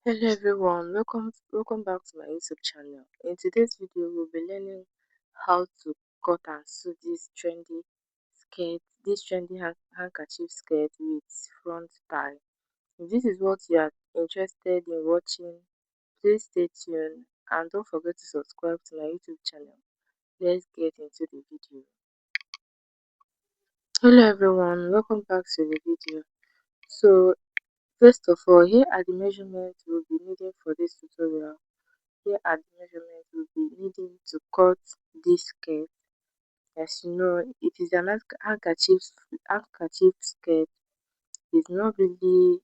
Hello everyone, welcome back to my YouTube channel. In today's video, we'll be learning how to cut and sew this trendy handkerchief skirt with front tie. If this is what you are interested in watching, please stay tuned and don't forget to subscribe to my YouTube channel. Let's get into the video. Hello everyone, welcome back to the video. So first of all, here are the measurements we'll be needing for this tutorial. Here are the measurements we'll be needing to cut this skirt. As you know, it is an handkerchief skirt. It's not really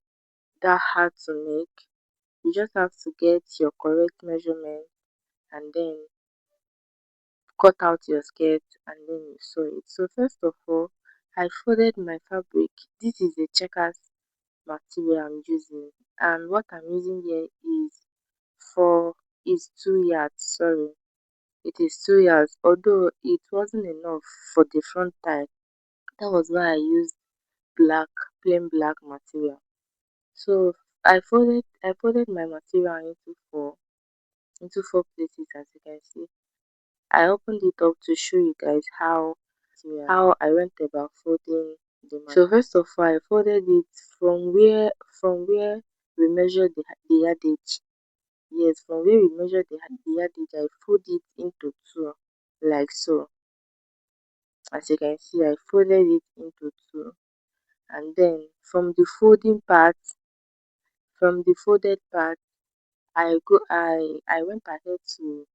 that hard to make. You just have to get your correct measurement and then cut out your skirt and then you sew it. So first of all, I folded my fabric. This is a checkers material I'm using, and what I'm using here is 2 yards. Sorry, it is 2 yards, although it wasn't enough for the front tie. That was why I used black, plain black material. So I folded my material into four places, as you can see. I opened it up to show you guys how I went about folding the material. So first of all, I folded it from where we measured the yardage. Yes, from where we measured the yardage, I fold it into two, like so. As you can see, I folded it into two, and then from the folded part, I went ahead to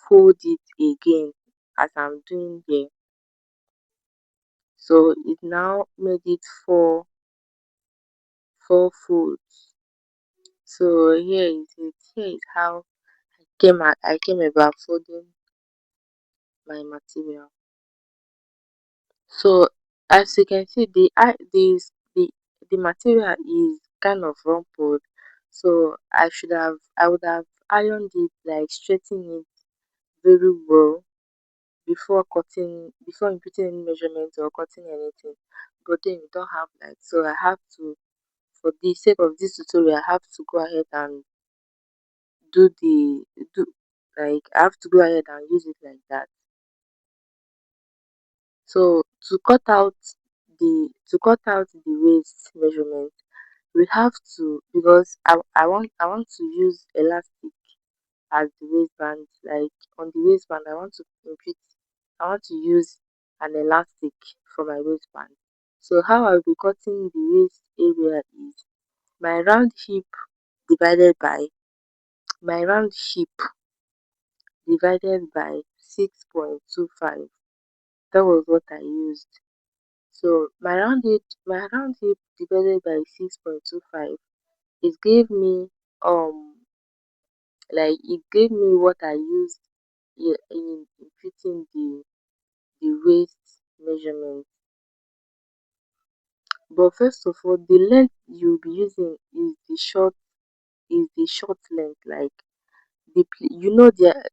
fold it again, as I'm doing here. So it now made it four folds. So here is it. Here is how I came about folding my material. So as you can see, the material is kind of rumpled. So I would have ironed it, like straighten it very well before inputting any measurement or cutting anything. But then we don't have that. So I have to, for the sake of this tutorial, I have to go ahead and do the do like I have to go ahead and use it like that. So to cut out the waist measurement, we have to, because I want to use elastic as the waistband. Like on the waistband, I want to use an elastic for my waistband. So how I'll be cutting the waist area is my round hip divided by my round hip divided by 6.25. That was what I used. So my round hip divided by 6.25, it gave me what I used in fitting the waist measurement. But first of all, the length you'll be using is the short length. Like there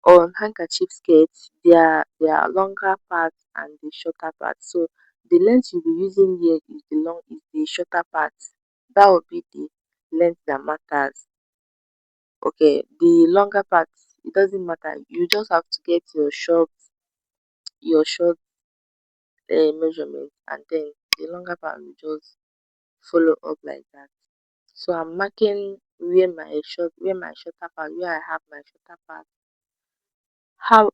on handkerchief skirts, there are longer parts and the shorter parts. So the length you'll be using here is the shorter part. That will be the length that matters. Okay, the longer part, it doesn't matter. You just have to get your short measurement, and then the longer part will just follow up like that. So I'm marking where I have my shorter part. How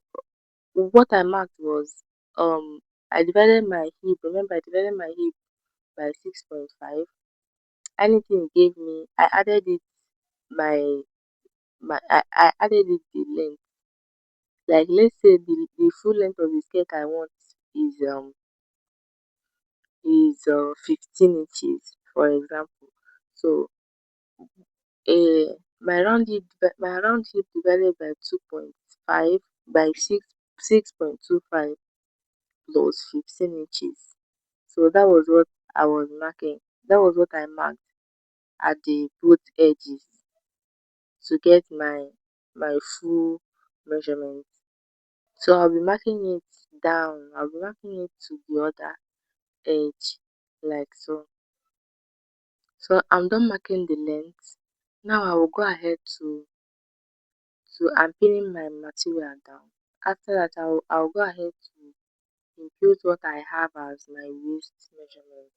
what I marked was, I divided my hip. Remember, I divided my hip by 6.5. Anything it gave me, I added it my I added it the length. Like let's say the full length of the skirt I want is 15 inches, for example. So my round hip divided by 2.5 by 6.25 plus 15 inches. So that was what I was marking. That was what I marked at the both edges to get my full measurement. So I'll be marking it down. I'll be marking it to the other edge, like so. So I'm done marking the length. Now I will go ahead to I'm pinning my material down. After that, I'll go ahead to impute what I have as my waist measurement.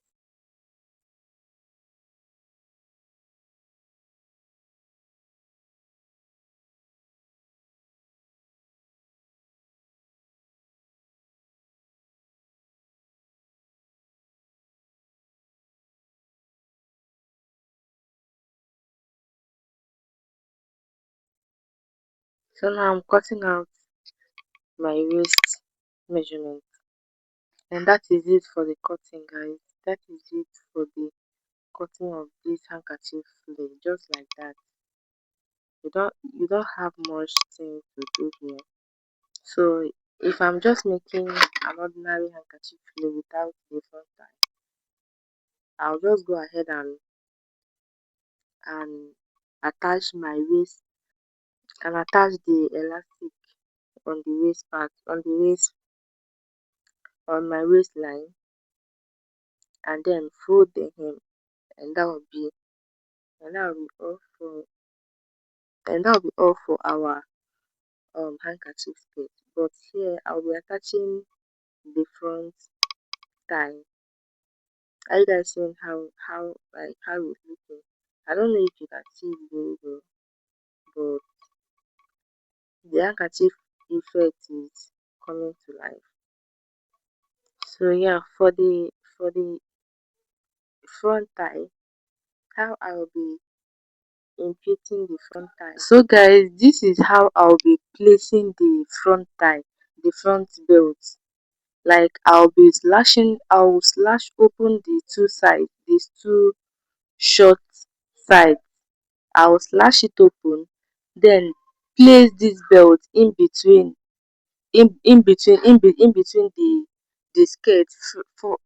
So now I'm cutting out my waist measurement. And that is it for the cutting, guys. That is it for the cutting of this handkerchief flare, just like that. You don't have much thing to do here. So if I'm just making an ordinary handkerchief flare without the front tie, I'll just go ahead and attach my waist and attach the elastic on the waist part on my waistline, and then fold the hem, and that will be all for our handkerchief skirt. But here I'll be attaching the front tie. Are you guys seeing how it's looking? I don't know if you can see it very well, but the handkerchief effect is coming to life. So yeah, for the front tie, how I'll be imputing the front tie. So guys, this is how I'll be placing the front tie, the front belt. Like I'll slash open the two sides, these two short sides. I'll slash it open, then place this belt in between the skirt,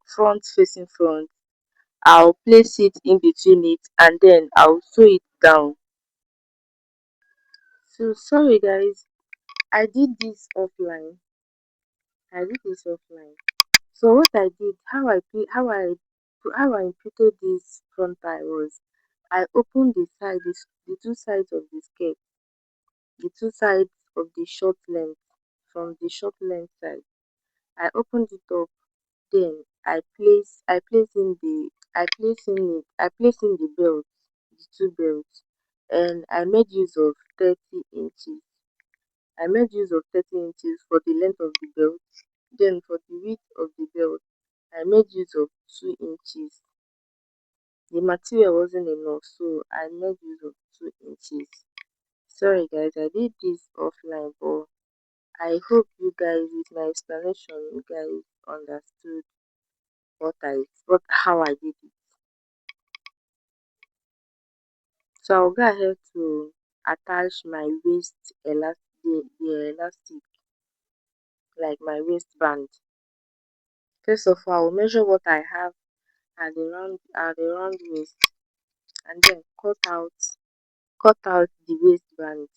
front facing front. I'll place it in between it, and then I'll sew it down. So sorry guys, I did this offline. I did this offline. So what I did, how I imputed this front tie was, I opened the two sides of the skirt, the two sides of the short length, from the short length side. I opened it up, then I place in the belt, the two belts, and I made use of 30 inches. I made use of 30 inches for the length of the belt. Then for the width of the belt, I made use of 2 inches. The material wasn't enough, so I made use of 2 inches. Sorry guys, I did this offline, but I hope you guys, with my explanation, you guys understood how I did it. So I'll go ahead to attach my the elastic, like my waistband. First of all, I'll measure what I have at the round waist, and then cut out the waistband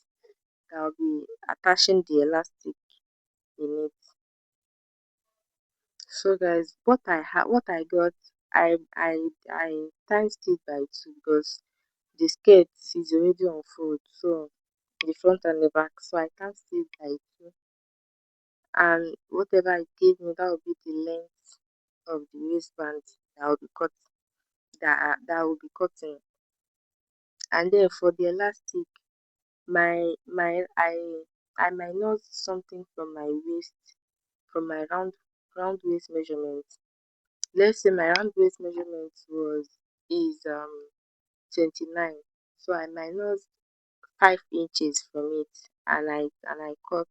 that I'll be attaching the elastic in it. So guys, what I got, I times it by two because the skirt is already on fold, so the front and the back. So I times it by two, and whatever it gave me, that will be the length of the waistband that will be cut that will be cutting. And then for the elastic, my I minus something from my waist, from my round waist measurement. Let's say my round waist measurement was is 29. So I minus 5 inches from it, and I cut,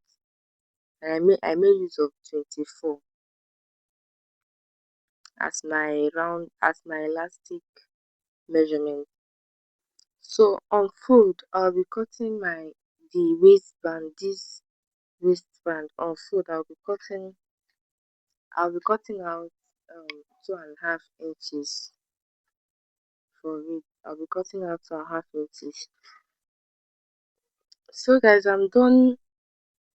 and I made use of 24 as my elastic measurement. So on fold, I'll be cutting the waistband, this waistband on fold. I'll be cutting out 2.5 inches for it. I'll be cutting out 2.5 inches. So guys, I'm done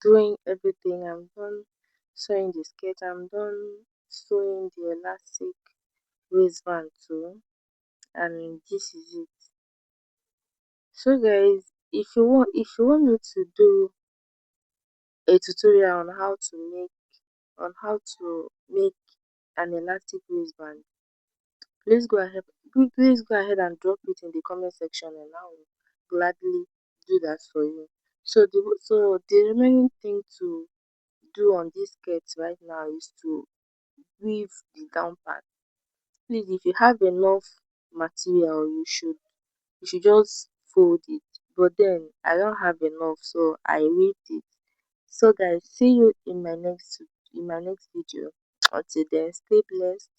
doing everything. I'm done sewing the skirt. I'm done sewing the elastic waistband too. And this is it. So guys, if you want me to do a tutorial on how to make an elastic waistband, please go ahead please go ahead and drop it in the comment section and I will gladly do that for you. So the remaining thing to do on this skirt right now is to weave the down part. Please, if you have enough material, you should just fold it. But then I don't have enough, so I ripped it. So guys, see you in my next video. Until then, stay blessed.